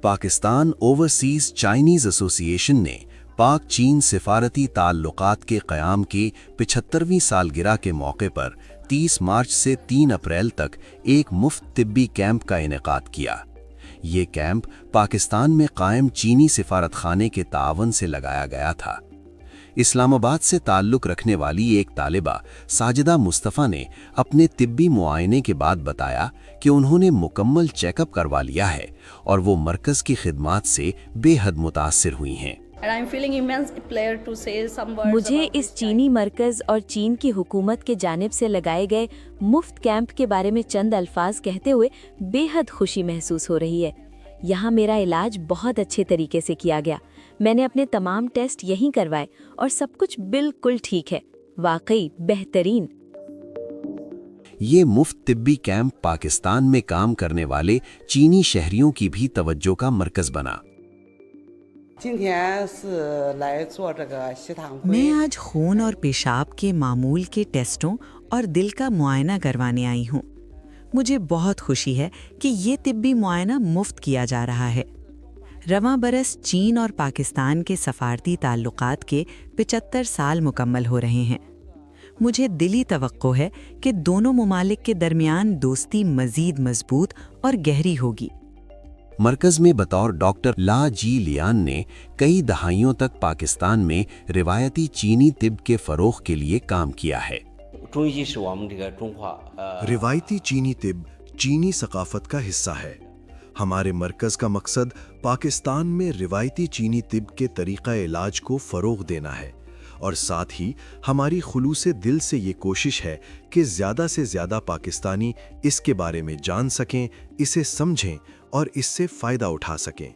Pakistan overseas Chinese association ने पाक चीन सिफारती ताल्लुकात के क़याम की 75वीं सालगिरह के मौके पर 30 मार्च से 3 अप्रैल तक एक मुफ्त तिब्बी कैंप का इनेकाद किया। ये कैंप पाकिस्तान में कायम चीनी सिफारतखाने के तावन से लगाया गया था। इस्लामाबाद से ताल्लुक़ रखने वाली एक तालिबा साजिदा मुस्तफ़ा ने अपने तिब्बी मुआयने के बाद बताया कि उन्होंने मुकम्मल चेकअप करवा लिया है और वो मरकज़ की खिदमात से बेहद मुतासिर हुई हैं। मुझे इस चीनी मरकज़ और चीन की हुकूमत के जानिब से लगाए गए मुफ्त कैंप के बारे में चंद अल्फाज कहते हुए बेहद खुशी महसूस हो रही है। यहाँ मेरा इलाज बहुत अच्छे तरीके से किया गया। मैंने अपने तमाम टेस्ट यहीं करवाए और सब कुछ बिल्कुल ठीक है। वाकई बेहतरीन। ये मुफ्त तिब्बी कैंप पाकिस्तान में काम करने वाले चीनी शहरियों की भी तवज्जो का मरकज़ बना। मैं आज खून और पेशाब के मामूल के टेस्टों और दिल का मुआयना करवाने आई हूँ। मुझे बहुत खुशी है कि ये तिब्बी मुआयना मुफ्त किया जा रहा है। रवां बरस चीन और पाकिस्तान के सफारती ताल्लुकात के 75 साल मुकम्मल हो रहे हैं। मुझे दिली तवक्को है कि दोनों मुमालिक के दरमियान दोस्ती मज़ीद मजबूत और गहरी होगी। मरकज़ में बतौर डॉक्टर ला जी लियान ने कई दहाइयों तक पाकिस्तान में रिवायती चीनी तिब के फ़रोग़ के लिए काम किया है। रिवायती चीनी तिब चीनी सकाफत का हिस्सा है। हमारे मरकज़ का मकसद पाकिस्तान में रिवायती चीनी तिब के तरीक़ा इलाज को फ़रोग़ देना है और साथ ही हमारी खुलूसे दिल से ये कोशिश है कि ज़्यादा से ज़्यादा पाकिस्तानी इसके बारे में जान सकें, इसे समझें और इससे फ़ायदा उठा सकें।